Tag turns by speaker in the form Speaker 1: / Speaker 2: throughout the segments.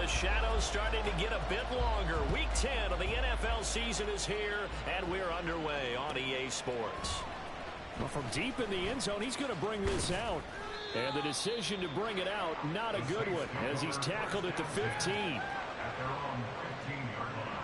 Speaker 1: The shadow's starting to get a bit longer. Week 10 of the NFL season is here, and we're underway on EA Sports.
Speaker 2: Well, from deep in the end zone, he's going to bring this out. And the decision to bring it out, not a good one, as he's tackled at the 15.
Speaker 3: At their own 15-yard line.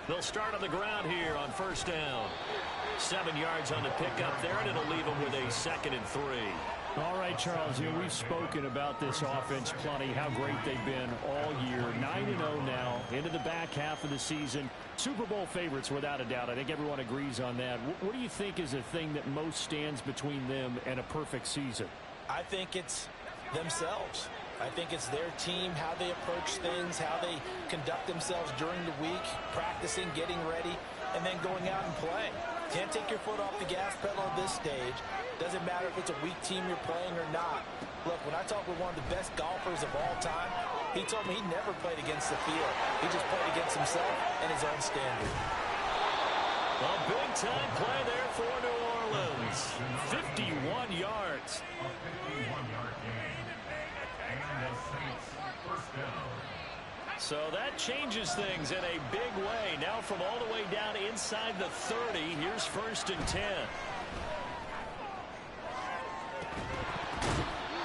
Speaker 1: They'll start on the ground here on first down. 7 yards on the pickup there, and it'll leave them with a 2nd and 3.
Speaker 2: All right, Charles, we've spoken about this offense plenty, how great they've been all year. 9-0 now, into the back half of the season. Super Bowl favorites, without a doubt. I think everyone agrees on that. What do you think is the thing that most stands between them and a perfect season?
Speaker 4: I think it's themselves. I think it's their team, how they approach things, how they conduct themselves during the week, practicing, getting ready, and then going out and playing. Can't take your foot off the gas pedal at this stage. Doesn't matter if it's a weak team you're playing or not. Look, when I talk with one of the best golfers of all time, he told me he never played against the field. He just played against himself and his own standard.
Speaker 1: A big-time play there for New Orleans. 51 yards.
Speaker 3: A 51-yard gain. And the Saints first down.
Speaker 1: So that changes things in a big way. Now from all the way down inside the 30, here's 1st and 10.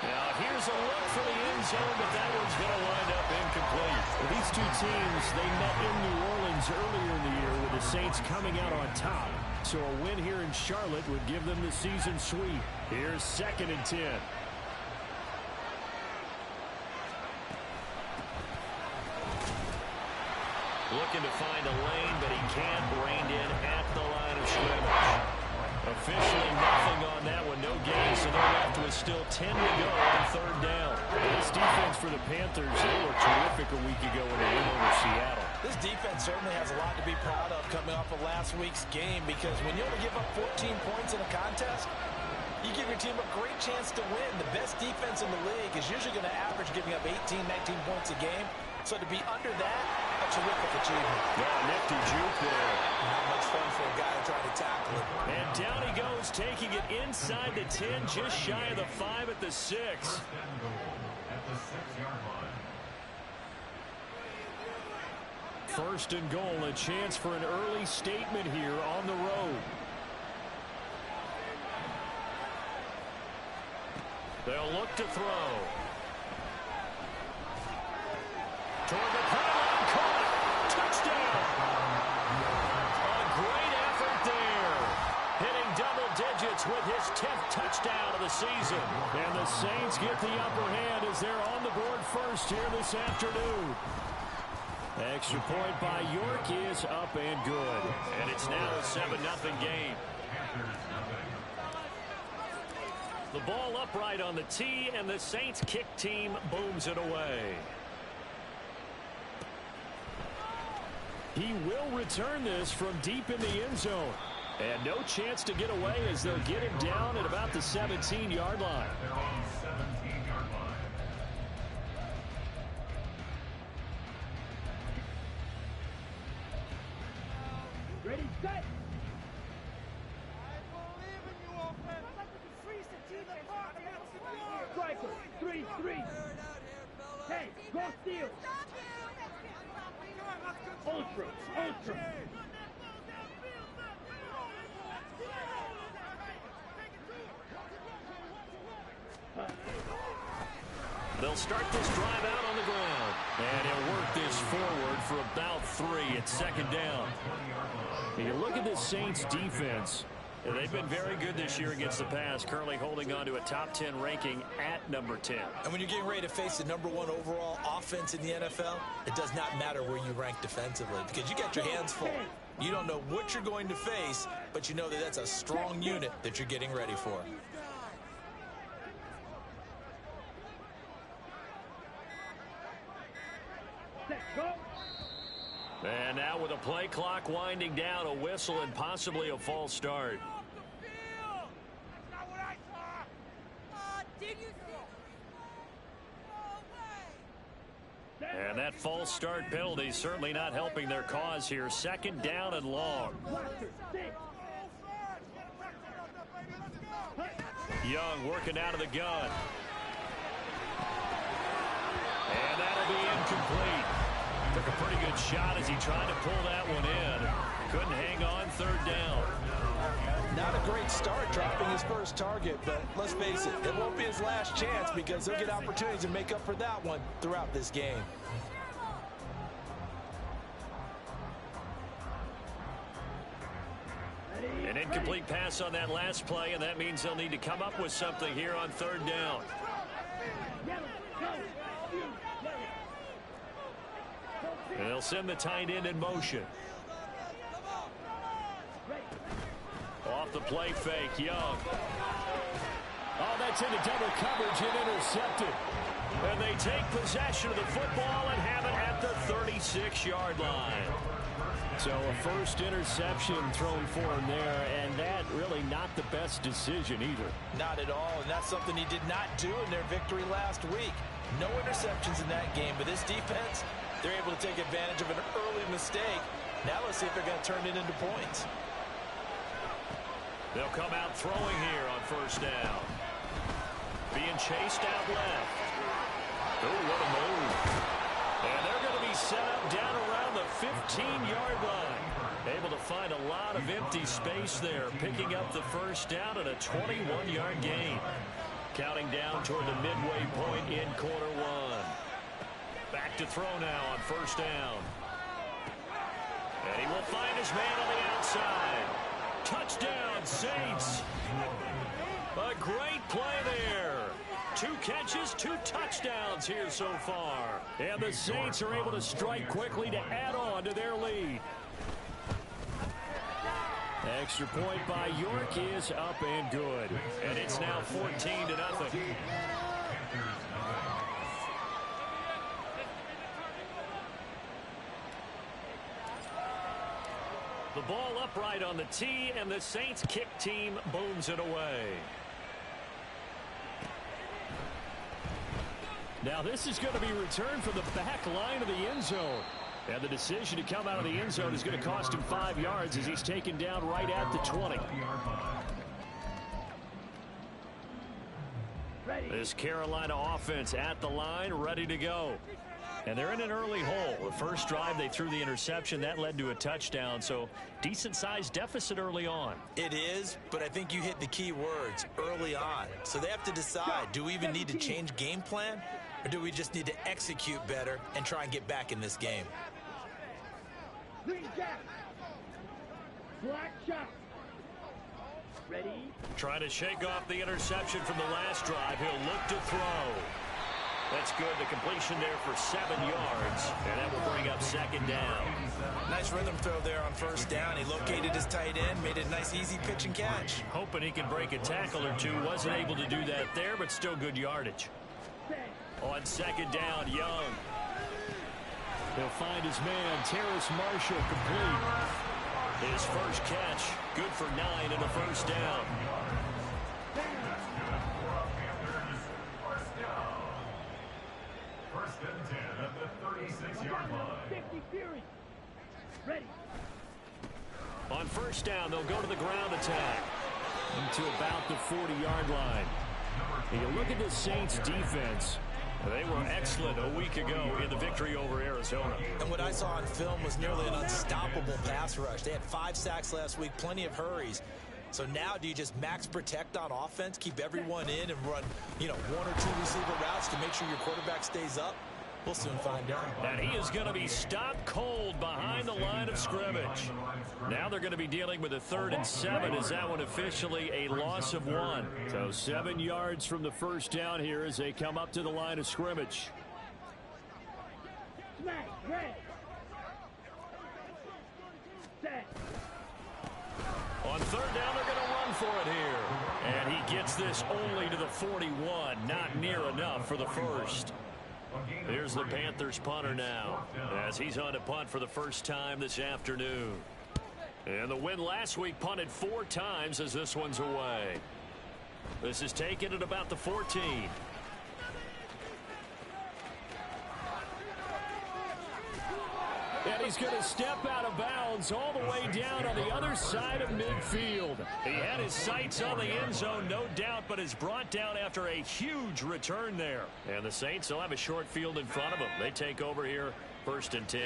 Speaker 1: Now here's a look for the end zone, but that one's going to wind up incomplete.
Speaker 2: Well, these two teams, they met in New Orleans earlier in the year with the Saints coming out on top. So a win here in Charlotte would give them the season sweep. Here's 2nd and 10.
Speaker 1: Looking to find a lane, but he can't. Reined in at the line of scrimmage. Officially nothing on that one. No gain, so they're left with still 10 to go on 3rd down.
Speaker 2: This defense for the Panthers, they were terrific a week ago in a win over Seattle.
Speaker 4: This defense certainly has a lot to be proud of coming off of last week's game, because when you only give up 14 points in a contest, you give your team a great chance to win. The best defense in the league is usually going to average giving up 18, 19 points a game. So to be under that, a terrific achievement.
Speaker 1: Yeah, nifty juke there.
Speaker 4: Not much fun for a guy to try to tackle it.
Speaker 1: And down he goes, taking it inside the 10, just shy of the 5 at the 6.
Speaker 3: First and goal at the 6-yard line.
Speaker 2: 1st and goal, a chance for an early statement here on the road.
Speaker 1: They'll look to throw. Toward the pylon, caught. Touchdown. A great effort there. Hitting double digits with his 10th touchdown of the season.
Speaker 2: And the Saints get the upper hand as they're on the board first here this afternoon. Extra point by York is up and good.
Speaker 1: And it's now a 7-0 game. The ball upright on the tee, and the Saints kick team booms it away.
Speaker 2: He will return this from deep in the end zone. And no chance to get away as they'll get him down at about the 17-yard line.
Speaker 3: They're on 17-yard line.
Speaker 5: Ready, set! Striker, 3-3. Hey, go steal! Ultra, ultra!
Speaker 1: They'll start this drive out on the ground. And he'll work this forward for about 3 at 2nd down.
Speaker 2: You look at this Saints defense.
Speaker 1: They've been very good this year against the pass, currently holding on to a top 10 ranking at number 10.
Speaker 4: And when you're getting ready to face the #1 overall offense in the NFL, it does not matter where you rank defensively, because you got your hands full. You don't know what you're going to face, but you know that that's a strong unit that you're getting ready for.
Speaker 1: And now with a play clock winding down, a whistle and possibly a false start.
Speaker 2: And that false start penalty certainly not helping their cause here. Second down and long. Young working out of the gun. And that'll be incomplete. Took a pretty good shot as he tried to pull that one in. Couldn't hang on. Third down.
Speaker 4: Not a great start dropping his first target, but let's face it, it won't be his last chance because he'll get opportunities to make up for that one throughout this game.
Speaker 2: An incomplete pass on that last play, and that means they'll need to come up with something here on third down. And they'll send the tight end in motion. Off the play fake, Young. Oh, that's into double coverage and intercepted. And they take possession of the football and have it at the 36-yard line. So a first interception thrown for him there, and that really not the best decision either.
Speaker 4: Not at all, and that's something he did not do in their victory last week. No interceptions in that game, but this defense, they're able to take advantage of an early mistake. Now let's see if they're going to turn it into points.
Speaker 2: They'll come out throwing here on first down. Being chased out left. Oh, what a move. And they're going to be set up down around the 15-yard line. Able to find a lot of empty space there, picking up the first down and a 21-yard gain. Counting down toward the midway point in quarter one. Back to throw now on first down. And he will find his man on the outside. Touchdown, Saints. A great play there. 2 catches, 2 touchdowns here so far. And the Saints are able to strike quickly to add on to their lead. Extra point by York is up and good. And it's now 14-0. The ball upright on the tee, and the Saints kick team booms it away. Now this is going to be returned from the back line of the end zone. And the decision to come out of the end zone is going to cost him 5 yards as he's taken down right at the 20. This Carolina offense at the line, ready to go. And they're in an early hole. The first drive, they threw the interception. That led to a touchdown, so decent-sized deficit early on.
Speaker 4: It is, but I think you hit the key words, early on. So they have to decide, do we even need to change game plan, or do we just need to execute better and try and get back in this game?
Speaker 5: Black shot. Ready?
Speaker 2: Trying to shake off the interception from the last drive. He'll look to throw. That's good. The completion there for 7 yards. And that will bring up second down.
Speaker 4: Nice rhythm throw there on first down. He located his tight end, made it a nice, easy pitch and catch.
Speaker 2: Hoping he can break a tackle or two. Wasn't able to do that there, but still good yardage. On second down, Young. He'll find his man, Terrace Marshall, complete. His first catch, good for 9 and a first down.
Speaker 3: First and 10 at the 36-yard line.
Speaker 5: Ready.
Speaker 2: On first down, they'll go to the ground attack into about the 40-yard line. And you look at the Saints defense. They were excellent a week ago in the victory over Arizona.
Speaker 4: And what I saw on film was nearly an unstoppable pass rush. They had 5 sacks last week, plenty of hurries. So now do you just max protect on offense, keep everyone in and run, 1 or 2 receiver routes to make sure your quarterback stays up? We'll soon find out.
Speaker 2: And he is going to be stopped cold behind the line of scrimmage. Now they're going to be dealing with a 3rd and 7 as that one officially a loss of 1. So 7 yards from the first down here as they come up to the line of scrimmage.
Speaker 5: Smack. Red. Set.
Speaker 2: On 3rd down, they're going to run for it here. And he gets this only to the 41. Not near enough for the first. Here's the Panthers punter now as he's on to punt for the first time this afternoon. And the win last week punted 4 times as this one's away. This is taken at about the 14. And he's going to step out of bounds all the way down on the other side of midfield. He had his sights on the end zone, no doubt, but is brought down after a huge return there. And the Saints will have a short field in front of them. They take over here, 1st and 10.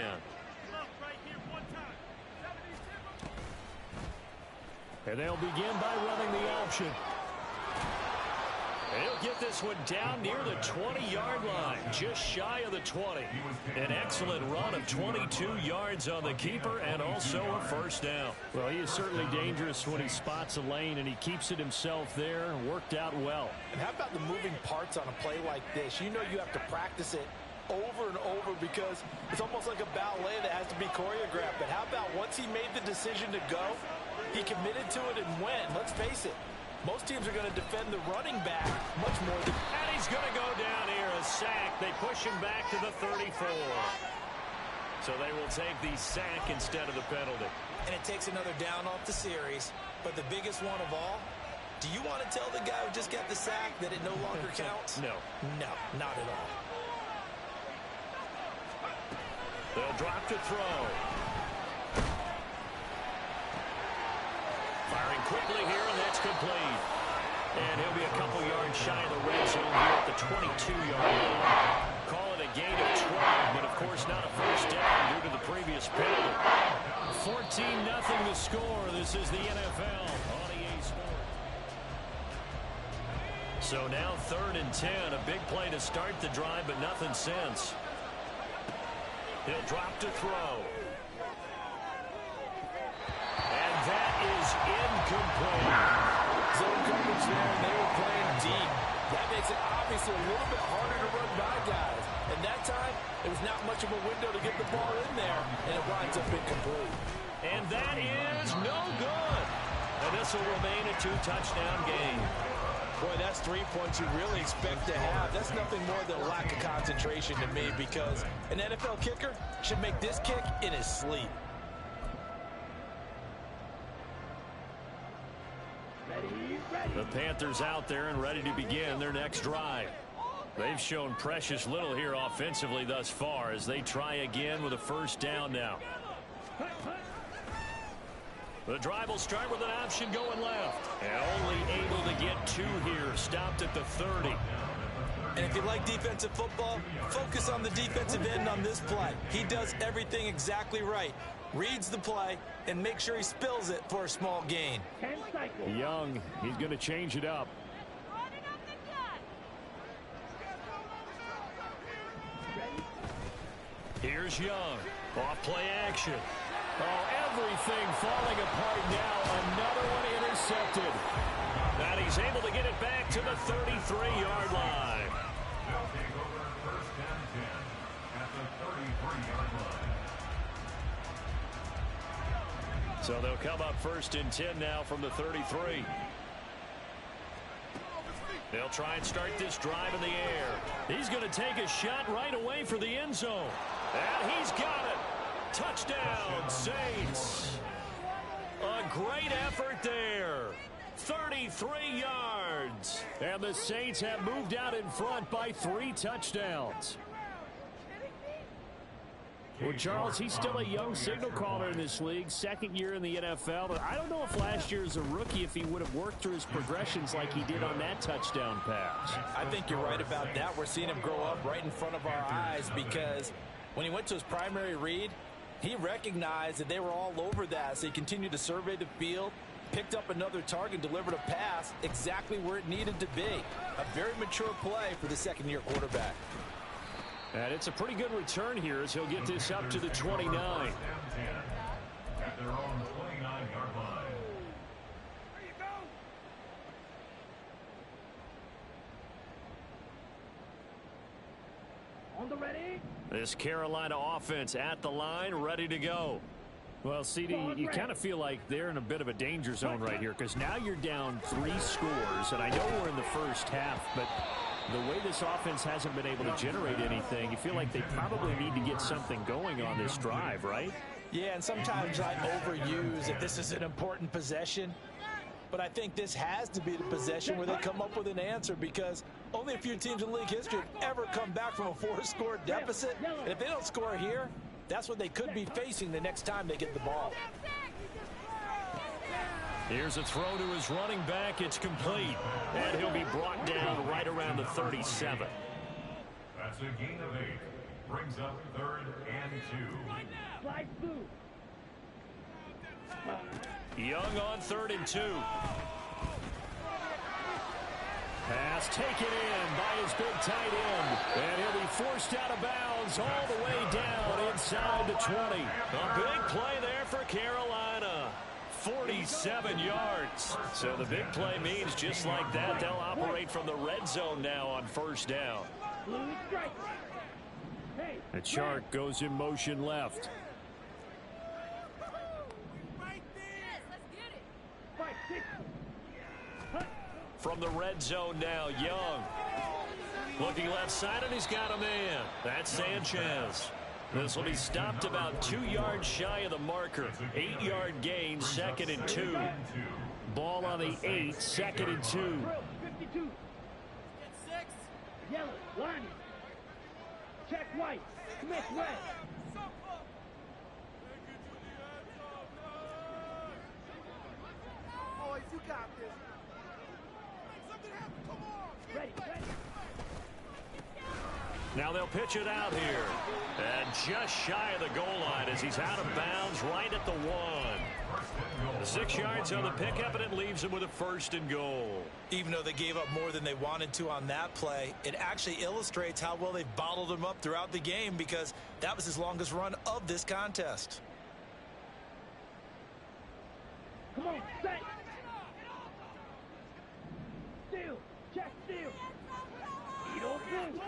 Speaker 2: And they'll begin by running the option. And he'll get this one down near the 20-yard line, just shy of the 20. An excellent run of 22 yards on the keeper and also a first down. Well, he is certainly dangerous when he spots a lane, and he keeps it himself there. Worked out well.
Speaker 4: And how about the moving parts on a play like this? You know you have to practice it over and over because it's almost like a ballet that has to be choreographed. But how about once he made the decision to go, he committed to it and went. Let's face it. Most teams are going to defend the running back much more than...
Speaker 2: And he's going to go down here, a sack. They push him back to the 34. So they will take the sack instead of the penalty.
Speaker 4: And it takes another down off the series. But the biggest one of all, do you want to tell the guy who just got the sack that it no longer counts?
Speaker 2: No.
Speaker 4: No, not at all.
Speaker 2: They'll drop to throw. Firing quickly here, and that's complete. And he'll be a couple yards shy of the red zone here at the 22-yard line. Call it a gain of 12, but of course not a first down due to the previous penalty. 14-0 the score. This is the NFL on EA Sports. So now 3rd and 10. A big play to start the drive, but nothing since. He'll drop to throw. And that is incomplete.
Speaker 4: Zone coverage there, and they were playing deep. That makes it obviously a little bit harder to run by guys. And that time, it was not much of a window to get the ball in there, and it winds up incomplete.
Speaker 2: And that is no good. And this will remain a 2-touchdown game.
Speaker 4: Boy, that's 3 points you really expect to have. That's nothing more than a lack of concentration to me because an NFL kicker should make this kick in his sleep.
Speaker 2: The Panthers out there and ready to begin their next drive. They've shown precious little here offensively thus far as they try again with a first down now. The drive will start with an option going left. And only able to get 2 here. Stopped at the 30.
Speaker 4: And if you like defensive football, focus on the defensive end on this play. He does everything exactly right. Reads the play and make sure he spills it for a small gain.
Speaker 2: Young, he's going to change it up. Here's Young. Off play action. Oh, everything falling apart now. Another one intercepted. And he's able to get it back to the 33-yard line.
Speaker 3: They'll take over 1st and 10 at the 33-yard line.
Speaker 2: So they'll come up 1st and 10 now from the 33. They'll try and start this drive in the air. He's going to take a shot right away for the end zone. And he's got it. Touchdown, Saints. A great effort there. 33 yards. And the Saints have moved out in front by 3 touchdowns. Well, Charles, he's still a young signal caller in this league, 2nd year in the NFL. But I don't know if last year as a rookie, if he would have worked through his progressions like he did on that touchdown pass.
Speaker 4: I think you're right about that. We're seeing him grow up right in front of our eyes because when he went to his primary read, he recognized that they were all over that. So he continued to survey the field, picked up another target, delivered a pass exactly where it needed to be. A very mature play for the 2nd-year quarterback.
Speaker 2: And it's a pretty good return here as he'll get this up to the 29.
Speaker 3: At their own 29-yard line.
Speaker 5: On the ready.
Speaker 2: This Carolina offense at the line, ready to go. Well, CD, you kind of feel like they're in a bit of a danger zone right here because now you're down 3 scores, and I know we're in the first half, but the way this offense hasn't been able to generate anything, you feel like they probably need to get something going on this drive, right?
Speaker 4: Yeah, and sometimes I overuse if this is an important possession. But I think this has to be the possession where they come up with an answer, because only a few teams in league history have ever come back from a 4-score deficit. And if they don't score here, that's what they could be facing the next time they get the ball.
Speaker 2: Here's a throw to his running back. It's complete. And he'll be brought down right around the 37.
Speaker 3: That's a gain of 8. Brings up 3rd and 2.
Speaker 5: Slide through.
Speaker 2: Young on 3rd and 2. Pass taken in by his big tight end. And he'll be forced out of bounds all the way down inside the 20. A big play there for Carolina. 47 yards. So the big play means just like that, they'll operate from the red zone now on 1st down. And Chark goes in motion left. From the red zone now, Young. Looking left side, and he's got a man. That's Sanchez. This will be stopped about 2 yards shy of the marker. 8-yard gain, 2nd and 2. Ball on the 8, 2nd and 2.
Speaker 5: 52. Yellow, line. Check white. Smith red.
Speaker 6: Boys, you got this.
Speaker 5: Ready, ready.
Speaker 2: Now they'll pitch it out here. And just shy of the goal line as he's out of bounds right at the 1. The 6 yards on the pickup, and it leaves him with a 1st and goal.
Speaker 4: Even though they gave up more than they wanted to on that play, it actually illustrates how well they've bottled him up throughout the game, because that was his longest run of this contest.
Speaker 5: Come on, set. Steal. Check steal. Eat on blue.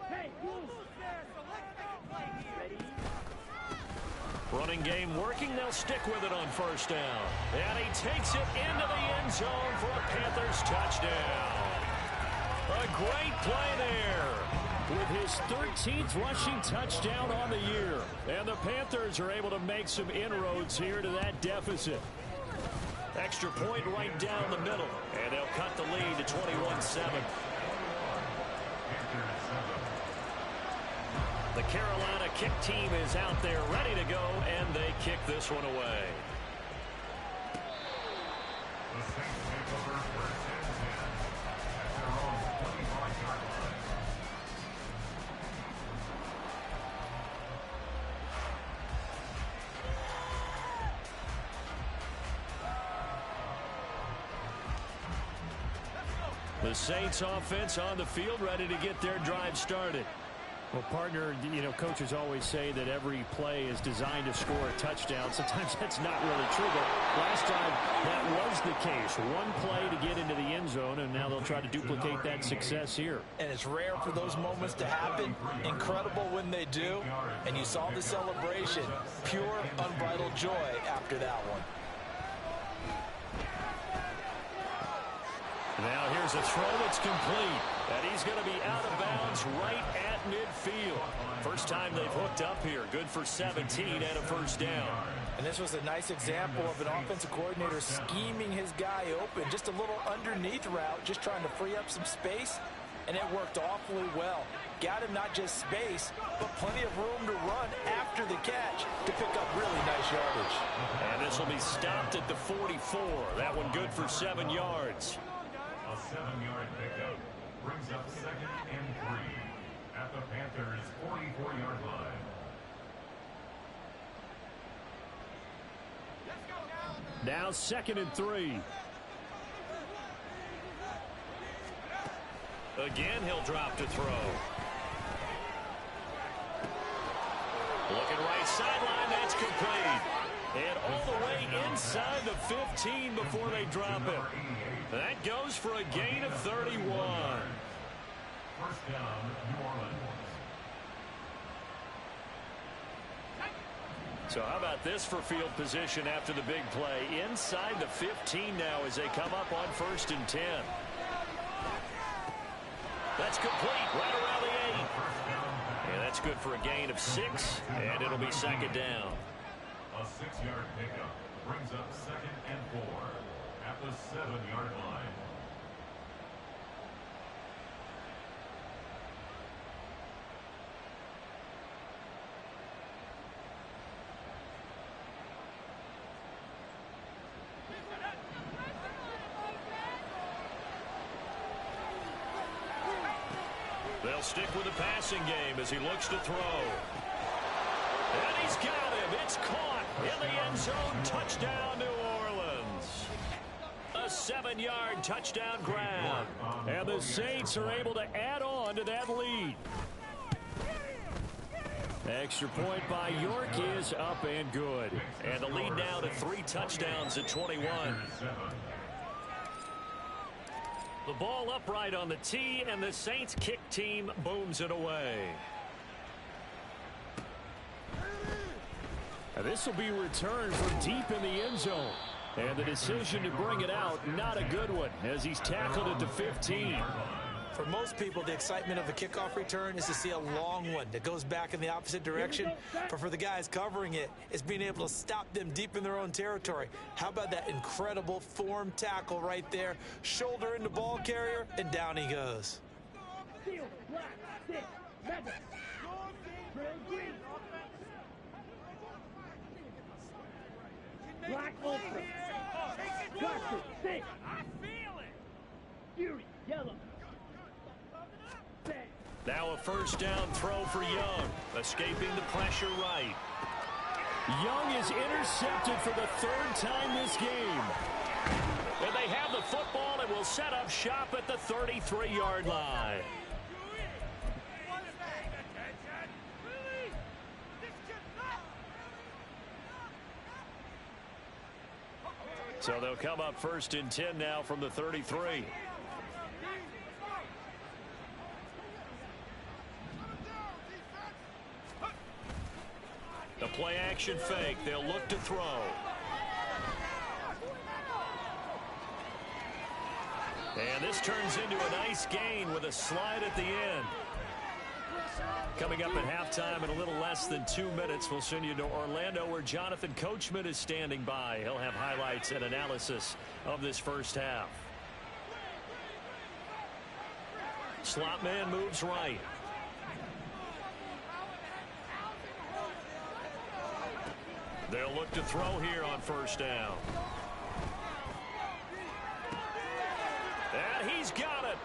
Speaker 5: Hey, blue. Ready.
Speaker 2: Running game working. They'll stick with it on 1st down. And he takes it into the end zone for a Panthers touchdown. A great play there with his 13th rushing touchdown on the year. And the Panthers are able to make some inroads here to that deficit. Extra point right down the middle. And they'll cut the lead to 21-7. The Carolina kick team is out there ready to go, and they kick this one away.
Speaker 3: The Saints take over for 10-10 at their own 25-yard line.
Speaker 2: The Saints offense on the field ready to get their drive started. Well, partner, coaches always say that every play is designed to score a touchdown. Sometimes that's not really true, but last time that was the case. One play to get into the end zone, and now they'll try to duplicate that success here.
Speaker 4: And it's rare for those moments to happen. Incredible when they do. And you saw the celebration. Pure, unbridled joy after that one.
Speaker 2: Now here's a throw that's complete. And he's going to be out of bounds right at midfield. First time they've hooked up here. Good for 17 and a 1st down.
Speaker 4: And this was a nice example of an offensive coordinator scheming his guy open. Just a little underneath route, just trying to free up some space. And it worked awfully well. Got him not just space, but plenty of room to run after the catch to pick up really nice yardage.
Speaker 2: And this will be stopped at the 44. That one good for 7 yards.
Speaker 3: A 7-yard pickup brings up 2nd and 3 at the Panthers' 44-yard line.
Speaker 2: Now 2nd and 3. Again, he'll drop to throw. Looking right sideline, that's complete. And all the way inside the 15 before they drop it. That goes for a gain of 31.
Speaker 3: 1st down, New Orleans.
Speaker 2: So how about this for field position after the big play? Inside the 15 now as they come up on 1st and 10. That's complete right around the 8. And that's good for a gain of 6, and it'll be 2nd down.
Speaker 3: A 6-yard pickup Brings up 2nd and 4 at the 7-yard line.
Speaker 1: They'll stick with the passing game as he looks to throw. And he's got him. It's caught in the end zone. Touchdown, New Orleans. A 7-yard touchdown grab.
Speaker 2: And the Saints are able to add on to that lead. Extra point by York is up and good.
Speaker 1: And the lead now to 3 touchdowns at 21. The ball upright on the tee, and the Saints kick team booms it away.
Speaker 2: Now this will be returned from deep in the end zone. And the decision to bring it out, not a good one, as he's tackled at the 15.
Speaker 4: For most people, the excitement of a kickoff return is to see a long one that goes back in the opposite direction. But for the guys covering it, it's being able to stop them deep in their own territory. How about that incredible form tackle right there? Shoulder in the ball carrier, and down he goes.
Speaker 5: Black open. Gotcha. Six. I feel it. Fury. Yellow.
Speaker 1: Now a first down throw for Young. Escaping the pressure right.
Speaker 2: Young is intercepted for the 3rd time this game.
Speaker 1: And they have the football and will set up shop at the 33-yard line. So they'll come up 1st and 10 now from the 33. The play action fake. They'll look to throw. And this turns into a nice gain with a slide at the end. Coming up at halftime in a little less than 2 minutes, we'll send you to Orlando where Jonathan Coachman is standing by. He'll have highlights and analysis of this first half. Slot man moves right. They'll look to throw here on first down. And he's got it.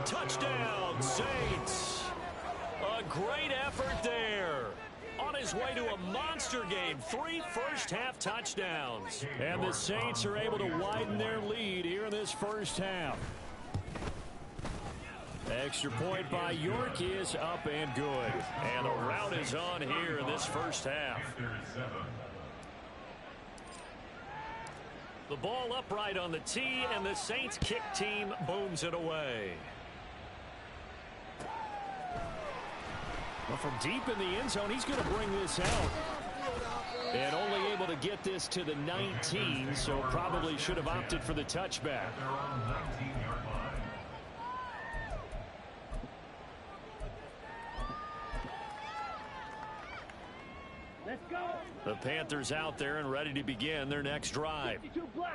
Speaker 1: Touchdown, Saints. A great effort there. On his way to a monster game. 3 first-half touchdowns.
Speaker 2: And the Saints are able to widen their lead here in this first half. Extra point by York is up and good.
Speaker 1: And the route is on here in this first half. The ball upright on the tee, and the Saints kick team booms it away.
Speaker 2: Well, from deep in the end zone, he's going to bring this out. And only able to get this to the 19, so probably should have opted for the touchback.
Speaker 5: Let's go.
Speaker 1: The Panthers out there and ready to begin their next drive.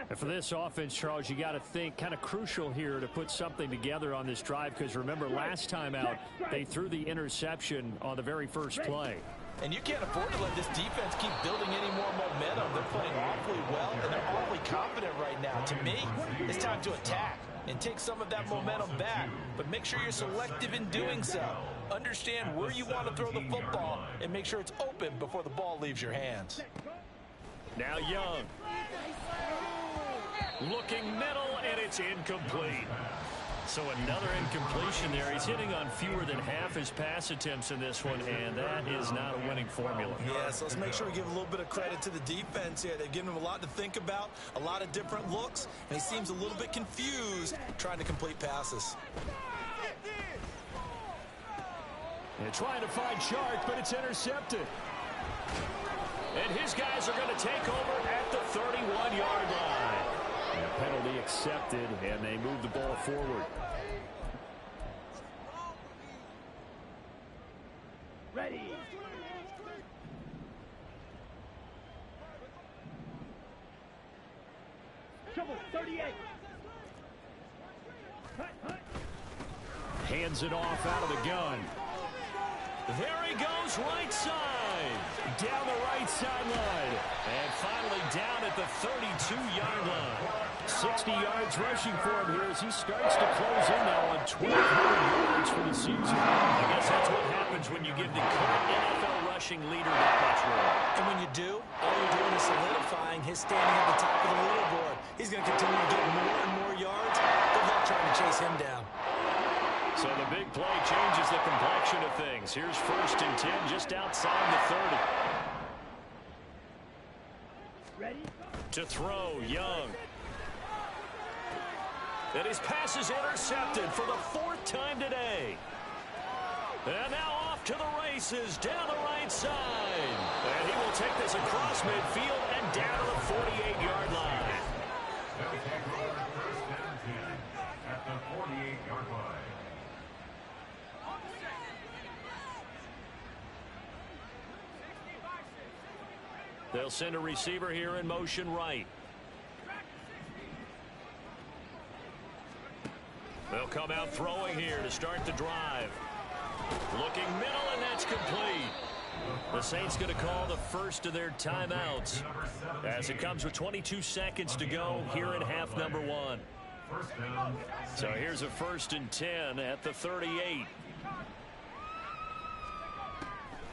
Speaker 2: And for this offense, Charles, you got to think kind of crucial here to put something together on this drive, because remember last time out they threw the interception on the very first play.
Speaker 4: And you can't afford to let this defense keep building any more momentum. They're playing awfully well, and they're awfully confident right now. To me, it's time to attack and take some of that momentum back. But make sure you're selective in doing so. Understand where you want to throw the football and make sure it's open before the ball leaves your hands.
Speaker 1: Now Young. Looking middle, and it's incomplete. So another incompletion there. He's hitting on fewer than half his pass attempts in this one, and that is not a winning formula.
Speaker 4: Yes, let's make sure we give a little bit of credit to the defense here. They've given him a lot to think about, a lot of different looks, and he seems a little bit confused trying to complete passes.
Speaker 2: And trying to find Shark, but it's intercepted.
Speaker 1: And his guys are going to take over at the 31-yard line.
Speaker 2: And a penalty accepted, and they move the ball forward.
Speaker 5: Ready.
Speaker 2: Hands it off out of the gun.
Speaker 1: There he goes, right side.
Speaker 2: Down the right sideline.
Speaker 1: And finally down at the 32-yard line.
Speaker 2: 60 yards rushing for him here as he starts to close in now on 1,200 yards for the season.
Speaker 1: I guess that's what happens when you give the current NFL rushing leader that much room.
Speaker 4: And when you do, all you're doing is solidifying his standing at the top of the leaderboard. He's going to continue to get more and more yards. Good luck trying to chase him down.
Speaker 1: So the big play changes the complexion of things. Here's 1st and 10 just outside the 30.
Speaker 5: Ready?
Speaker 1: To throw, Young. And his pass is intercepted for the 4th time today. And now off to the races down the right side. And he will take this across midfield and down to the 48-yard line.
Speaker 3: They'll take over 1st and 10 at the 48-yard line.
Speaker 1: They'll send a receiver here in motion right. They'll come out throwing here to start the drive. Looking middle, and that's complete. The Saints going to call the first of their timeouts as it comes with 22 seconds to go here in half number 1. So here's a 1st and 10 at the 38.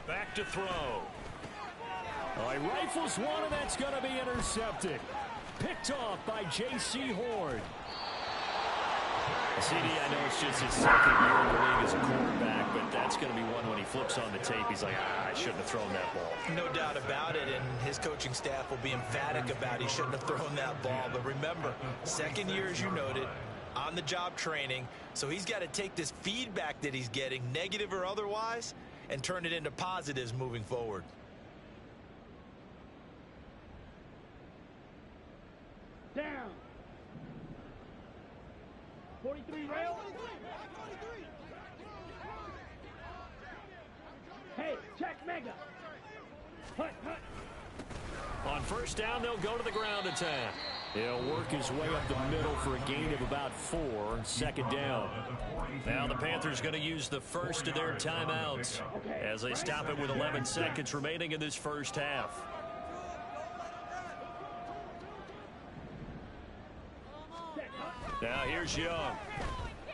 Speaker 1: Back to throw.
Speaker 2: All right, rifles one, and that's going to be intercepted. Picked off by J.C. Horn.
Speaker 1: CD, I know it's just his 2nd year in the league as a quarterback, but that's going to be one when he flips on the tape. He's like, I shouldn't have thrown that ball.
Speaker 4: No doubt about it, and his coaching staff will be emphatic about he shouldn't have thrown that ball. But remember, 2nd year, as you noted, on-the-job training, so he's got to take this feedback that he's getting, negative or otherwise, and turn it into positives moving forward.
Speaker 5: Down. 43 rail. Hey, check mega. Hut, hut.
Speaker 1: On 1st down, they'll go to the ground attack.
Speaker 2: He'll work his way up the middle for a gain of about 4. 2nd down.
Speaker 1: Now the Panthers going to use the first of their timeouts as they stop it with 11 seconds remaining in this first half. Now here's Young.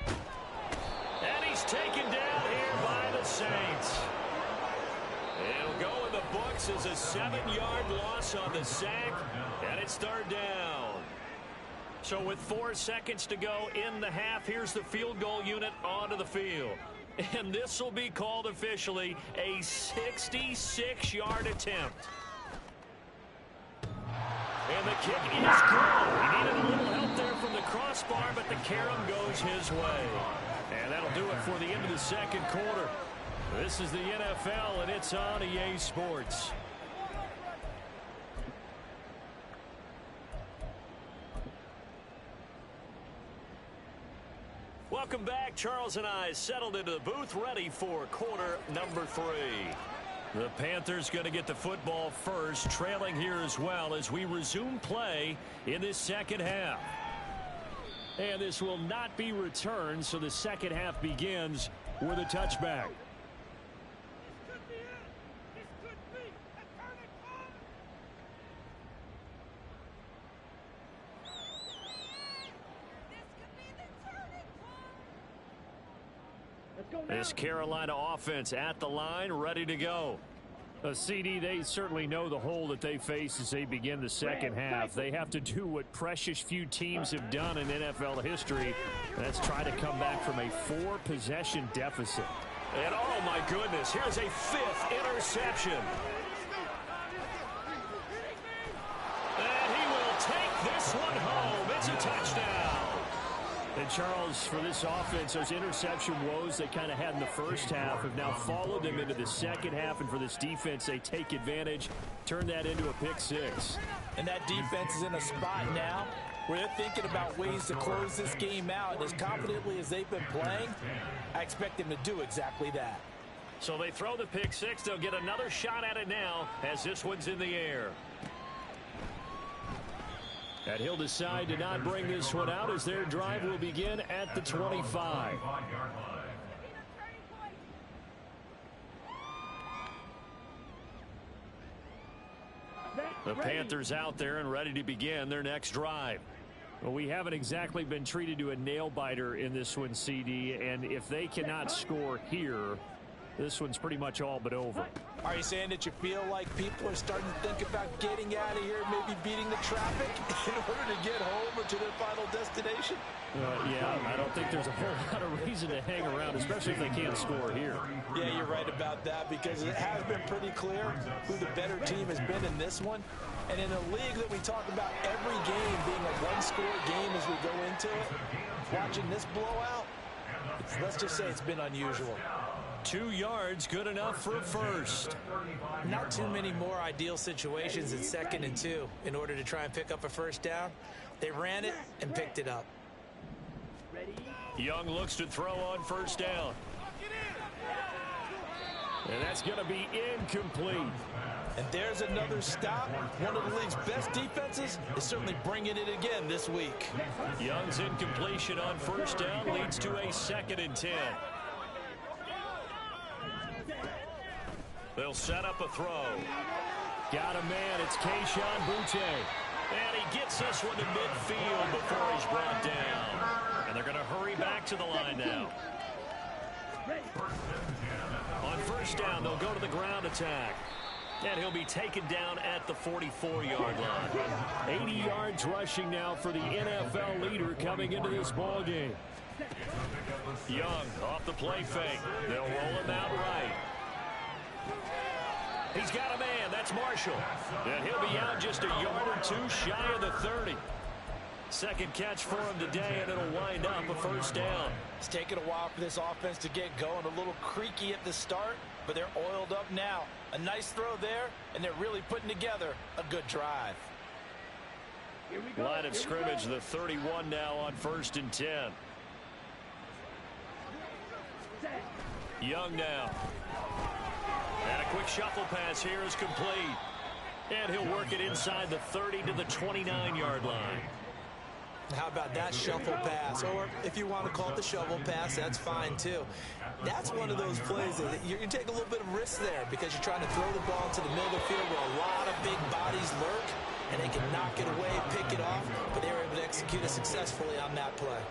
Speaker 1: And he's taken down here by the Saints. It'll go in the books as a 7-yard loss on the sack, and it's 3rd down. So with 4 seconds to go in the half, here's the field goal unit onto the field. And this will be called officially a 66-yard attempt. And the kick is good. He needed a little help there from the crossbar, but the carom goes his way. And that'll do it for the end of the 2nd quarter. This is the NFL, and it's on EA Sports. Welcome back. Charles and I settled into the booth, ready for quarter number 3. The Panthers going to get the football first, trailing here as well as we resume play in this 2nd half.
Speaker 2: And this will not be returned, so the 2nd half begins with a touchback.
Speaker 1: This Carolina offense at the line, ready to go.
Speaker 2: CD, they certainly know the hole that they face as they begin the 2nd half. They have to do what precious few teams have done in NFL history. That's try to come back from a 4-possession deficit.
Speaker 1: And oh my goodness, here's a 5th interception. And he will take this one home. It's a touchdown.
Speaker 2: And Charles, for this offense, those interception woes they kind of had in the first half have now followed them into the 2nd half. And for this defense, they take advantage, turn that into a pick 6.
Speaker 4: And that defense is in a spot now where they're thinking about ways to close this game out. And as confidently as they've been playing, I expect them to do exactly that.
Speaker 1: So they throw the pick 6. They'll get another shot at it now as this one's in the air.
Speaker 2: And he'll decide to not bring this one out as their drive will begin at the 25. The Panthers out there and ready to begin their next drive. Well, we haven't exactly been treated to a nail-biter in this one, CD, and if they cannot score here, this one's pretty much all but over.
Speaker 4: Are you saying that you feel like people are starting to think about getting out of here, maybe beating the traffic in order to get home or to their final destination?
Speaker 2: Yeah, I don't think there's a whole lot of reason to hang around, especially if they can't score here.
Speaker 4: Yeah, you're right about that because it has been pretty clear who the better team has been in this one. And in a league that we talk about every game being a one-score game as we go into it, watching this blowout, let's just say it's been unusual.
Speaker 2: 2 yards, good enough for a first.
Speaker 4: Not too many more ideal situations at 2nd and 2 in order to try and pick up a first down. They ran it and picked it up.
Speaker 2: Young looks to throw on first down. And that's going to be incomplete.
Speaker 4: And there's another stop. One of the league's best defenses is certainly bringing it again this week.
Speaker 2: Young's incompletion on first down leads to a 2nd and 10. They'll set up a throw. Got a man. It's Kayshon Boutte. And he gets this one to midfield before he's brought down. And they're going to hurry back to the line now. On first down, they'll go to the ground attack. And he'll be taken down at the 44-yard line. 80 yards rushing now for the NFL leader coming into this ball game. Young off the play fake. They'll roll him out right. He's got a man. That's Marshall. And he'll be out just a yard or two shy of the 30. Second catch for him today, and it'll wind up a first down.
Speaker 4: It's taken a while for this offense to get going. A little creaky at the start, but they're oiled up now. A nice throw there, and they're really putting together a good drive.
Speaker 2: Line of scrimmage, the 31 now on 1st and 10. Young now. And a quick shuffle pass here is complete. And he'll work it inside the 30 to the 29-yard line.
Speaker 4: How about that shuffle pass? Or if you want to call it the shovel pass, that's fine too. That's one of those plays that you're going to take a little bit of risk there because you're trying to throw the ball to the middle of the field where a lot of big bodies lurk, and they can knock it away, pick it off, but they were able to execute it successfully on that play.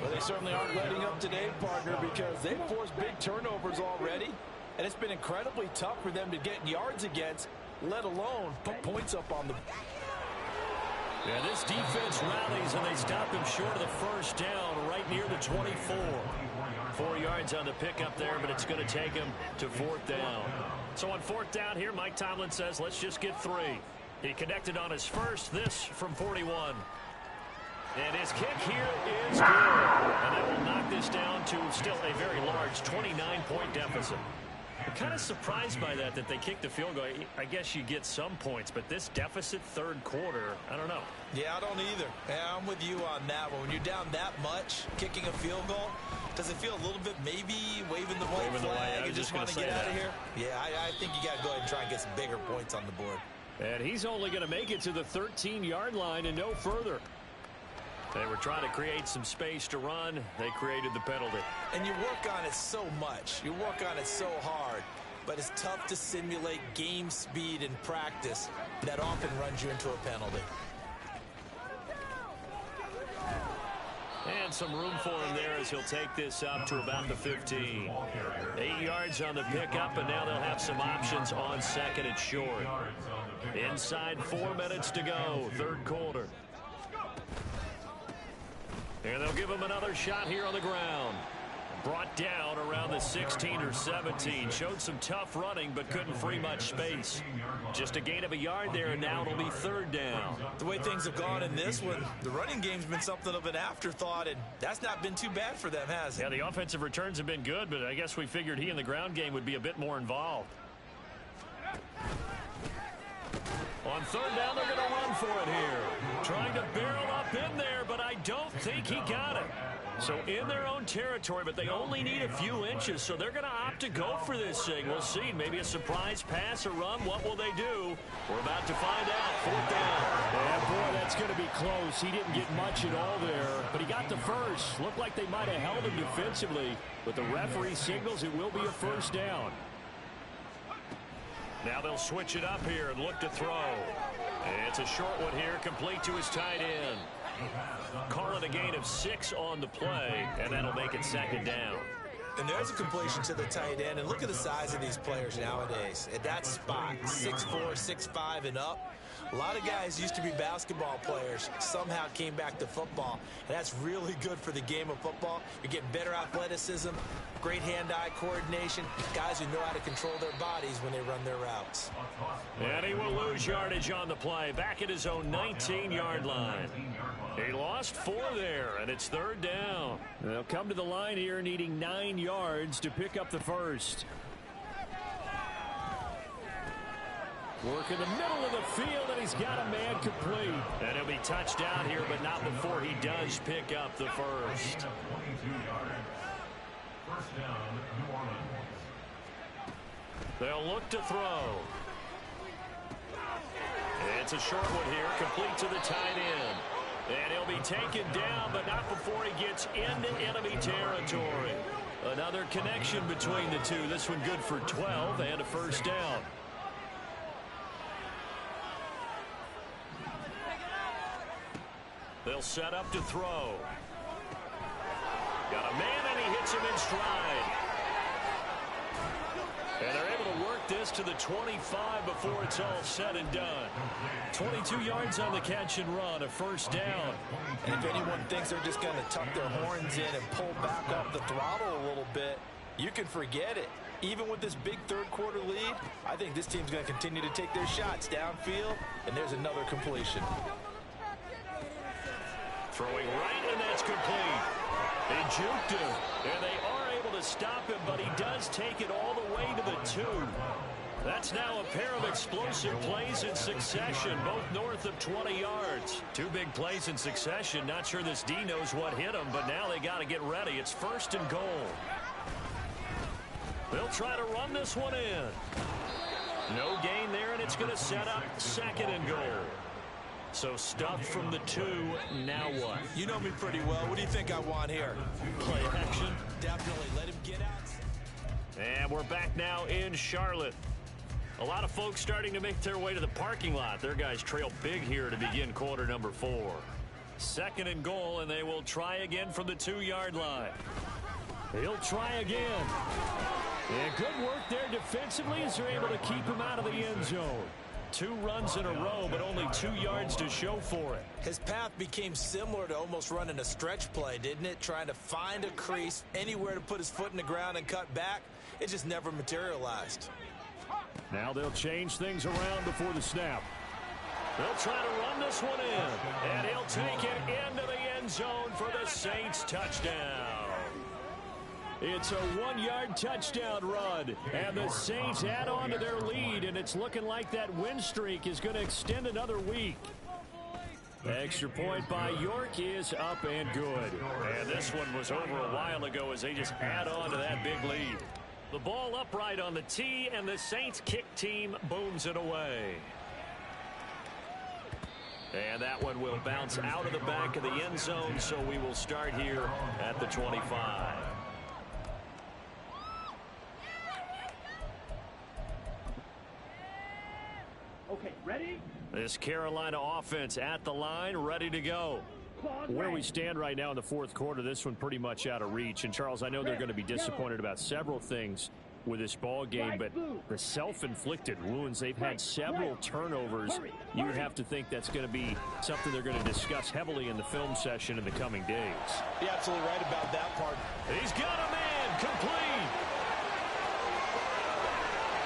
Speaker 4: Well, they certainly aren't letting up today, partner, because they've forced big turnovers already, and it's been incredibly tough for them to get yards against, let alone put points up on the.
Speaker 2: Yeah, this defense rallies, and they stop him short of the first down right near the 24. 4 yards on the pickup there, but it's going to take him to 4th down. So on 4th down here, Mike Tomlin says, let's just get 3. He connected on his first, this from 41. And his kick here is good. And that will knock this down to still a very large 29-point deficit. I'm kind of surprised by that they kicked the field goal. I guess you get some points, but this deficit 3rd quarter, I don't know.
Speaker 4: Yeah, I don't either. Yeah, I'm with you on that one. When you're down that much, kicking a field goal, does it feel a little bit maybe waving the white flag and just want to get out of here? Yeah, I think you got to go ahead and try and get some bigger points on the board.
Speaker 2: And he's only going to make it to the 13-yard line and no further. They were trying to create some space to run. They created the penalty.
Speaker 4: And you work on it so much. You work on it so hard. But it's tough to simulate game speed in practice. That often runs you into a penalty.
Speaker 2: And some room for him there as he'll take this up to about the 15. 8 yards on the pickup, and now they'll have some options on 2nd and short. Inside 4 minutes to go, 3rd quarter. And they'll give him another shot here on the ground. Brought down around the 16 or 17. Showed some tough running, but couldn't free much space. Just a gain of a yard there, and now it'll be 3rd down.
Speaker 4: The way things have gone in this one, the running game's been something of an afterthought, and that's not been too bad for them, has it?
Speaker 2: Yeah, the offensive returns have been good, but I guess we figured he in the ground game would be a bit more involved. On third down, they're going to run for it here. Trying to barrel up in there, but I don't think he got it. So in their own territory, but they only need a few inches, so they're going to opt to go for this thing. We'll see. Maybe a surprise pass or run. What will they do? We're about to find out. Fourth down.
Speaker 6: Yeah, boy, that's going to be close. He didn't get much at all there, but he got the first. Looked like they might have held him defensively, but the referee signals it will be a first down.
Speaker 2: Now they'll switch it up here and look to throw. And it's a short one here, complete to his tight end. Call it a gain of 6 on the play, and that'll make it second down.
Speaker 4: And there's a completion to the tight end. And look at the size of these players nowadays. At that spot, 6'4", 6'5", and up. A lot of guys used to be basketball players, somehow came back to football. And that's really good for the game of football. You're getting better athleticism, great hand-eye coordination, guys who know how to control their bodies when they run their routes.
Speaker 2: And he will lose yardage on the play, back at his own 19-yard line. He lost 4 there, and it's third down.
Speaker 6: They'll come to the line here needing 9 yards to pick up the first. Work in the middle of the field, and he's got a man complete.
Speaker 2: And he'll be touched down here, but not before he does pick up the first.
Speaker 3: 22 yards. First down, New Orleans.
Speaker 2: They'll look to throw. It's a short one here, complete to the tight end. And he'll be taken down, but not before he gets into enemy territory. Another connection between the two. This one good for 12 and a first down. They'll set up to throw. Got a man, and he hits him in stride. And they're able to work this to the 25 before it's all said and done. 22 yards on the catch and run, a first down.
Speaker 4: And if anyone thinks they're just going to tuck their horns in and pull back off the throttle a little bit, you can forget it. Even with this big third-quarter lead, I think this team's going to continue to take their shots downfield, and there's another completion.
Speaker 2: Throwing right, and that's complete. They juked him, and they are able to stop him, but he does take it all the way to the 2. That's now a pair of explosive plays in succession, both north of 20 yards. 2 big plays in succession. Not sure this D knows what hit him, but now they got to get ready. It's first and goal. They'll try to run this one in. No gain there, and it's going to set up second and goal. So stuffed from the 2, now what?
Speaker 4: You know me pretty well. What do you think I want here?
Speaker 2: Play action.
Speaker 4: Definitely. Let him get out.
Speaker 2: And we're back now in Charlotte. A lot of folks starting to make their way to the parking lot. Their guys trail big here to begin quarter number 4. Second and goal, and they will try again from the 2-yard line.
Speaker 6: He'll try again. And good work there defensively as they're able to keep him out of the end zone. 2 runs in a row, but only 2 yards to show for it.
Speaker 4: His path became similar to almost running a stretch play, didn't it? Trying to find a crease, anywhere to put his foot in the ground and cut back. It just never materialized.
Speaker 6: Now they'll change things around before the snap.
Speaker 2: They'll try to run this one in, and he'll take it into the end zone for the Saints touchdown.
Speaker 6: It's a 1-yard touchdown run, and the Saints add on to their lead, and it's looking like that win streak is going to extend another week. Extra point by York is up and good.
Speaker 2: And this one was over a while ago as they just add on to that big lead. The ball upright on the tee, and the Saints kick team booms it away. And that one will bounce out of the back of the end zone, so we will start here at the 25.
Speaker 5: Okay, ready?
Speaker 2: This Carolina offense at the line, ready to go.
Speaker 6: Where we stand right now in the fourth quarter, this one pretty much out of reach. And, Charles, I know they're going to be disappointed about several things with this ball game, but the self-inflicted wounds, they've had several turnovers. You would have to think that's going to be something they're going to discuss heavily in the film session in the coming days.
Speaker 4: You're absolutely right about that part.
Speaker 2: He's got a man complete.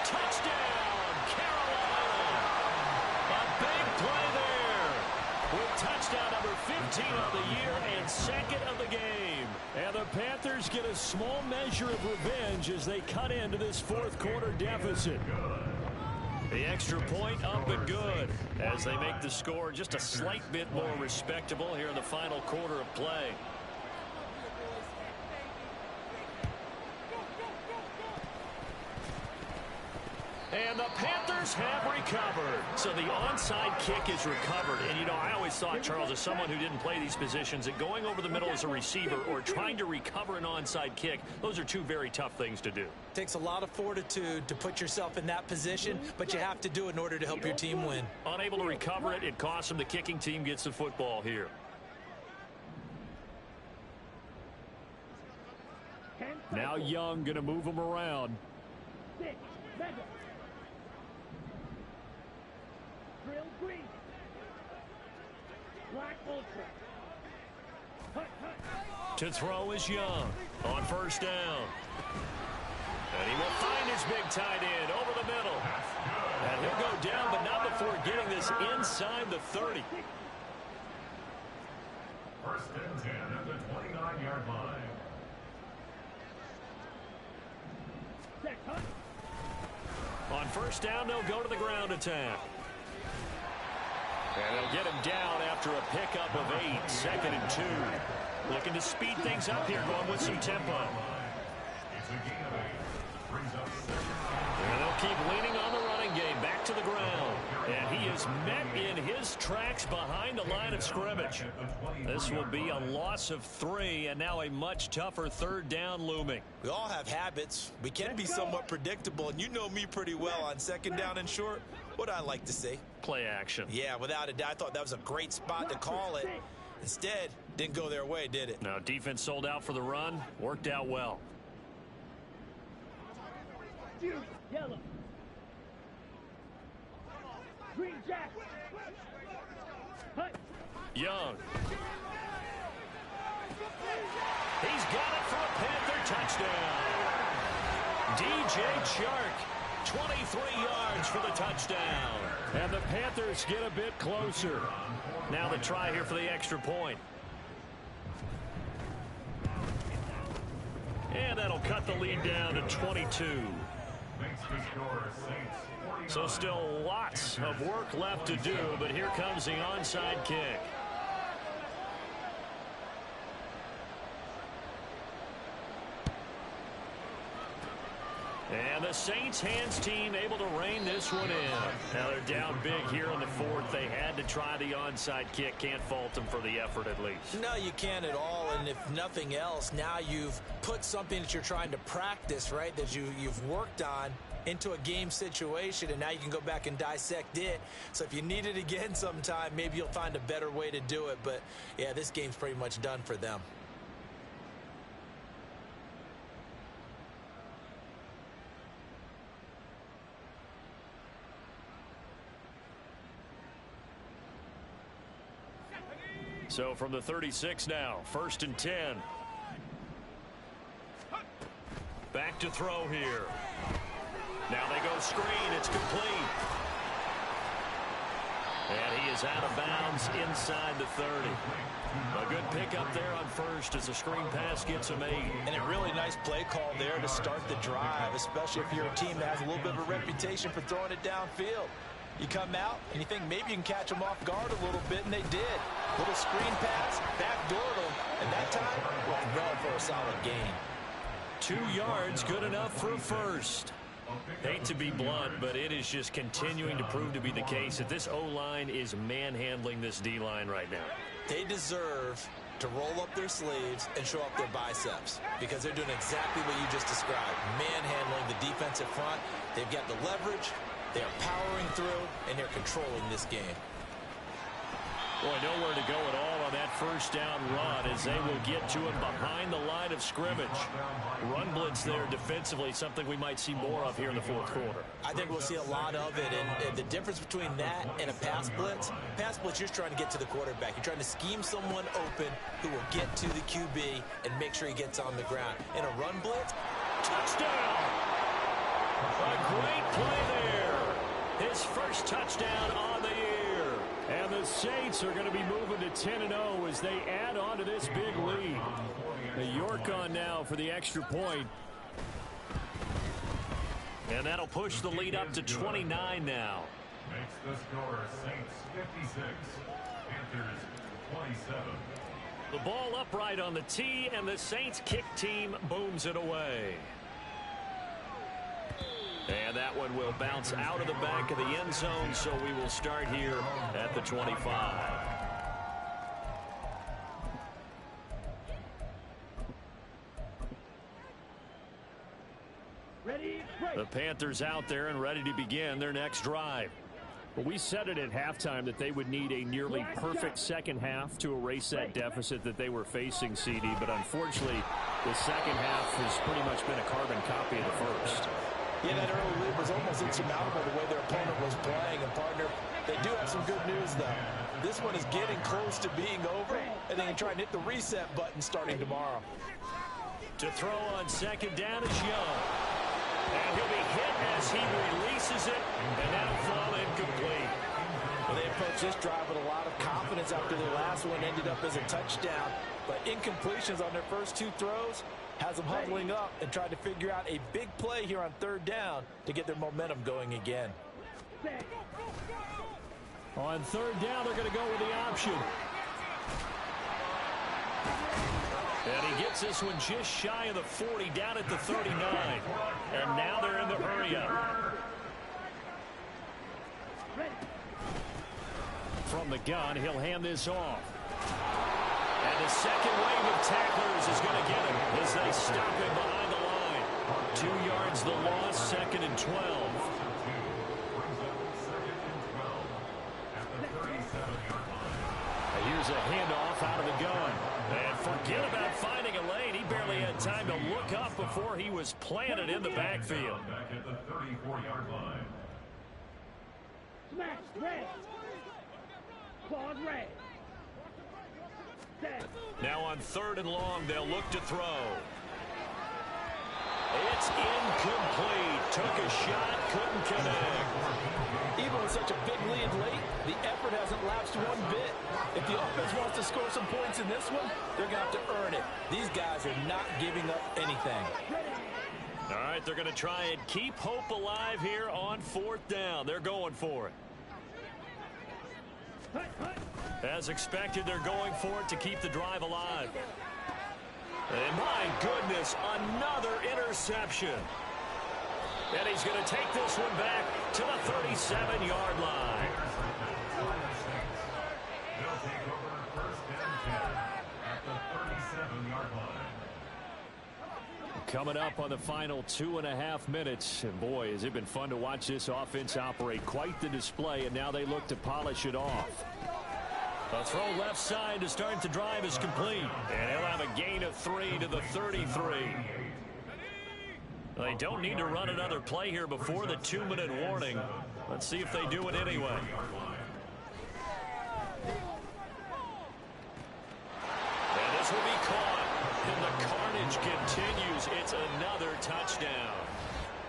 Speaker 2: Touchdown, Carolina. A big play there with touchdown number 15 of the year and second of the game.
Speaker 6: And the Panthers get a small measure of revenge as they cut into this fourth quarter deficit. The extra point up and good as they make the score just a slight bit more respectable here in the final quarter of play. And the Panthers have recovered. So the onside kick is recovered. And, you know, I always thought, Charles, as someone who didn't play these positions, that going over the middle as a receiver or trying to recover an onside kick, those are two very tough things to do.
Speaker 4: Takes a lot of fortitude to put yourself in that position, but you have to do it in order to help your team win.
Speaker 6: Unable to recover it, it costs them. The kicking team gets the football here.
Speaker 2: Now Young going to move them around.
Speaker 5: Drill green. Black ultra.
Speaker 6: To throw is Young on first down. And he will find his big tight end over the middle. And he'll go down, but not before getting this inside the 30.
Speaker 3: First and 10 at the 29-yard line.
Speaker 6: On first down, they'll go to the ground attack. And they'll get him down after a pickup of 8, 2nd and 2. Looking to speed things up here, going with some tempo.
Speaker 3: It's a gain of 8. Brings up 2nd.
Speaker 6: And they'll keep leaning on the running game, back to the ground. And he is met in his tracks behind the line of scrimmage. This will be a loss of 3, and now a much tougher 3rd down looming.
Speaker 4: We all have habits. We can be somewhat predictable, and you know me pretty well on 2nd down and short. What I like to see.
Speaker 6: Play action.
Speaker 4: Yeah, without a doubt, I thought that was a great spot to call it. Instead, didn't go their way, did it?
Speaker 6: No, defense sold out for the run. Worked out well.
Speaker 5: Yellow. Green jack.
Speaker 6: Young. He's got it for a Panther touchdown. DJ Chark, 23 yards for the touchdown.
Speaker 2: And the Panthers get a bit closer.
Speaker 6: Now the try here for the extra point. And that'll cut the lead down to 22. So still lots of work left to do, but here comes the onside kick. And the Saints hands team able to rein this one in. Now they're down big here in the 4th. They had to try the onside kick. Can't fault them for the effort at least.
Speaker 4: No, you can't at all. And if nothing else, now you've put something that you're trying to practice, right, that you've worked on into a game situation, and now you can go back and dissect it. So if you need it again sometime, maybe you'll find a better way to do it. But, yeah, this game's pretty much done for them.
Speaker 6: So from the 36 now, 1st and 10. Back to throw here. Now they go screen. It's complete. And he is out of bounds inside the 30. A good pickup there on first as the screen pass gets him 8.
Speaker 4: And a really nice play call there to start the drive, especially if you're a team that has a little bit of a reputation for throwing it downfield. You come out and you think maybe you can catch them off guard a little bit, and they did. Little screen pass, backdoored them, and that time worked well for a solid gain.
Speaker 6: 2 yards, good enough for a first. Hate to be blunt, but it is just continuing to prove to be the case that this O-line is manhandling this D-line right now.
Speaker 4: They deserve to roll up their sleeves and show up their biceps because they're doing exactly what you just described, manhandling the defensive front. They've got the leverage, they're powering through, and they're controlling this game.
Speaker 6: Boy, nowhere to go at all on that first down run as they will get to him behind the line of scrimmage. Run blitz there defensively, something we might see more of here in the 4th quarter.
Speaker 4: I think we'll see a lot of it, and the difference between that and a pass blitz, you're trying to get to the quarterback. You're trying to scheme someone open who will get to the QB and make sure he gets on the ground. In a run blitz,
Speaker 6: touchdown! A great play there. His first touchdown on the year.
Speaker 2: And the Saints are going to be moving to 10-0 as they add on to this big lead. The York on now for the extra point.
Speaker 6: And that'll push the lead up to 29 now.
Speaker 3: Makes the score Saints 56, Panthers 27.
Speaker 6: The ball upright on the tee, and the Saints kick team booms it away. And that one will bounce out of the back of the end zone, so we will start here at the 25. The Panthers out there and ready to begin their next drive. Well, we said it at halftime that they would need a nearly perfect second half to erase that deficit that they were facing, CD. But unfortunately, the second half has pretty much been a carbon copy of the first.
Speaker 4: Yeah, that early lead was almost insurmountable the way their opponent was playing. And, partner, they do have some good news, though. This one is getting close to being over, and they can try and hit the reset button starting tomorrow.
Speaker 6: To throw on second down is Young. And he'll be hit as he releases it, and that'll fall incomplete.
Speaker 4: Well, they approached this drive with a lot of confidence after their last one ended up as a touchdown. But incompletions on their first two throws has them huddling up and trying to figure out a big play here on third down to get their momentum going again.
Speaker 2: On third down, they're going to go with the option.
Speaker 6: And he gets this one just shy of the 40, down at the 39. And now they're in the hurry-up. From the gun, he'll hand this off. And the second wave of tacklers is going to get him as they stop him behind the line. 2 yards the loss, second and 12. Here's a handoff out of the gun. And forget about finding a lane. He barely had time to look up before he was planted in the backfield.
Speaker 3: Back at the 34-yard line.
Speaker 5: Smash, red. Claws red.
Speaker 6: Now on third and long, they'll look to throw. It's incomplete. Took a shot, couldn't connect.
Speaker 4: Even with such a big lead late, the effort hasn't lapsed one bit. If the offense wants to score some points in this one, they're going to have to earn it. These guys are not giving up anything.
Speaker 6: All right, they're going to try and keep hope alive here on fourth down. They're going for it. As expected, they're going for it to keep the drive alive. And my goodness, another interception. And he's going to take this one back to the 37-yard line.
Speaker 3: They'll take over first and 10 at the 37-yard line.
Speaker 6: Coming up on the final 2.5 minutes. And boy, has it been fun to watch this offense operate. Quite the display, and now they look to polish it off. A throw left side to start the drive is complete. And he'll have a gain of 3 to the 33. They don't need to run another play here before the 2-minute warning. Let's see if they do it anyway. And this will be caught. And the carnage continues. It's another touchdown.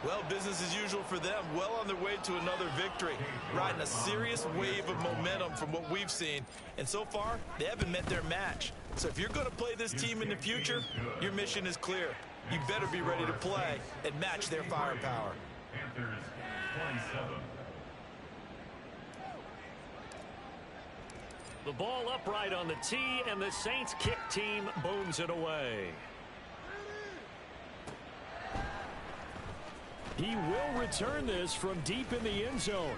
Speaker 4: Well, business as usual for them. Well on their way to another victory. Riding a serious wave of momentum from what we've seen. And so far, they haven't met their match. So if you're going to play this team in the future, your mission is clear. You better be ready to play and match their firepower.
Speaker 3: Panthers 27.
Speaker 6: The ball upright on the tee, and the Saints kick team booms it away. He will return this from deep in the end zone.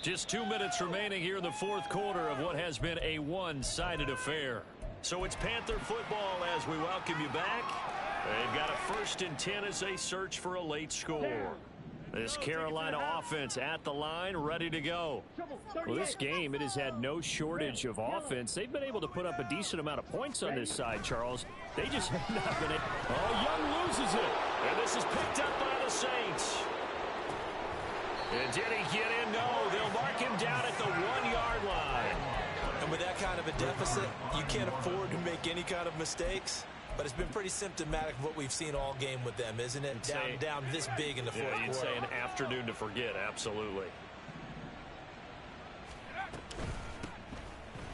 Speaker 6: Just 2 minutes remaining here in the fourth quarter of what has been a one-sided affair. So it's Panther football as we welcome you back. They've got a 1st and 10 as they search for a late score. This Carolina offense at the line, ready to go. Well, this game, it has had no shortage of offense. They've been able to put up a decent amount of points on this side, Charles. They just have not been able. Oh, Young loses it. And this is picked up by the Saints. And did he get in? No, they'll mark him down at the 1-yard line.
Speaker 4: And with that kind of a deficit, you can't afford to make any kind of mistakes. But it's been pretty symptomatic of what we've seen all game with them, isn't it? Down this big in the fourth quarter.
Speaker 6: You'd say an afternoon to forget, absolutely.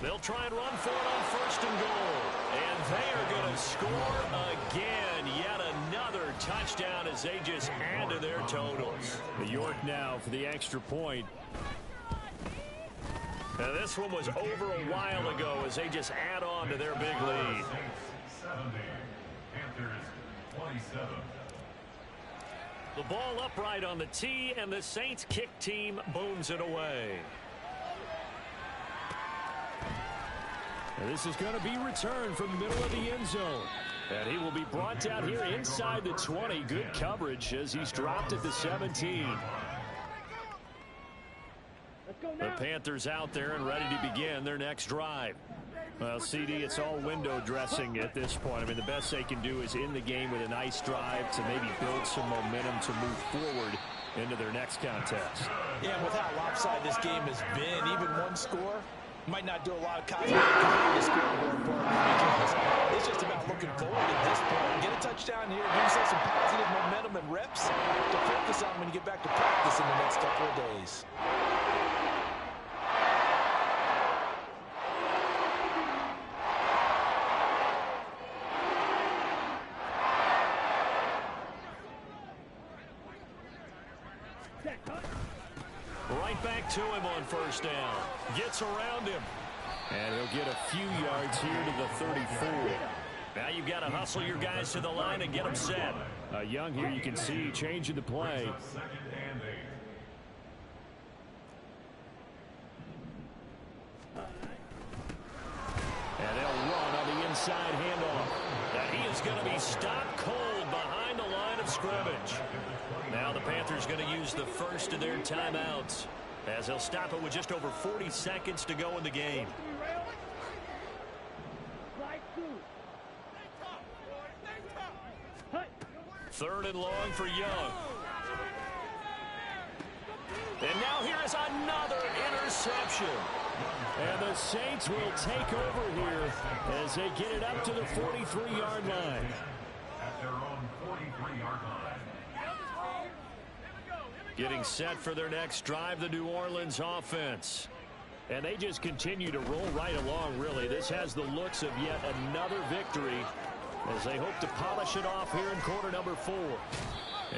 Speaker 6: They'll try and run for it on 1st and goal. And they are going to
Speaker 1: score again. Yet another touchdown as they just add to their totals.
Speaker 2: York now for the extra point.
Speaker 1: Now this one was over a while ago as they just add on to their big lead.
Speaker 3: 70. Panthers 27.
Speaker 1: The ball upright on the tee, and the Saints kick team booms it away.
Speaker 2: And this is going to be returned from the middle of the end zone. And he will be brought down here inside the 20. Good coverage as he's dropped at the 17.
Speaker 1: The Panthers out there and ready to begin their next drive.
Speaker 2: Well, CD, it's all window dressing at this point. I mean, the best they can do is in the game with a nice drive to maybe build some momentum to move forward into their next contest.
Speaker 4: Yeah, and with how lopsided this game has been, even one score might not do a lot of cosmetic to score going forward because it's just about looking forward at this point. Get a touchdown here, give yourself some positive momentum and reps to focus on when you get back to practice in the next couple of days.
Speaker 1: Right back to him on first down. Gets around him.
Speaker 2: And he'll get a few yards here to the 34.
Speaker 1: Now you've got to hustle your guys to the line and get them set.
Speaker 2: Young here, you can see changing the play.
Speaker 1: And they'll run on the inside handoff. And he is going to be stopped cold behind the line of scrimmage. Now the Panthers going to use the first of their timeouts as they'll stop it with just over 40 seconds to go in the game. Third and long for Young. And now here is another interception.
Speaker 2: And the Saints will take over here as they get it up to the 43-yard line.
Speaker 3: At their own 43-yard line.
Speaker 1: Getting set for their next drive, the New Orleans offense.
Speaker 2: And they just continue to roll right along, really. This has the looks of yet another victory as they hope to polish it off here in quarter number 4.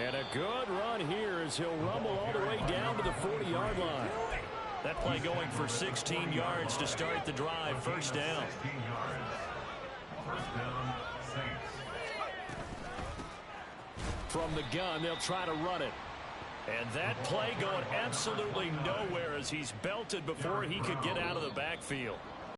Speaker 2: And a good run here as he'll rumble all the way down to the 40-yard line.
Speaker 1: That play going for 16 yards to start the drive. First down.
Speaker 3: 16 yards. First down, Saints.
Speaker 2: From the gun, they'll try to run it.
Speaker 1: And that play going absolutely nowhere as he's belted before he could get out of the backfield.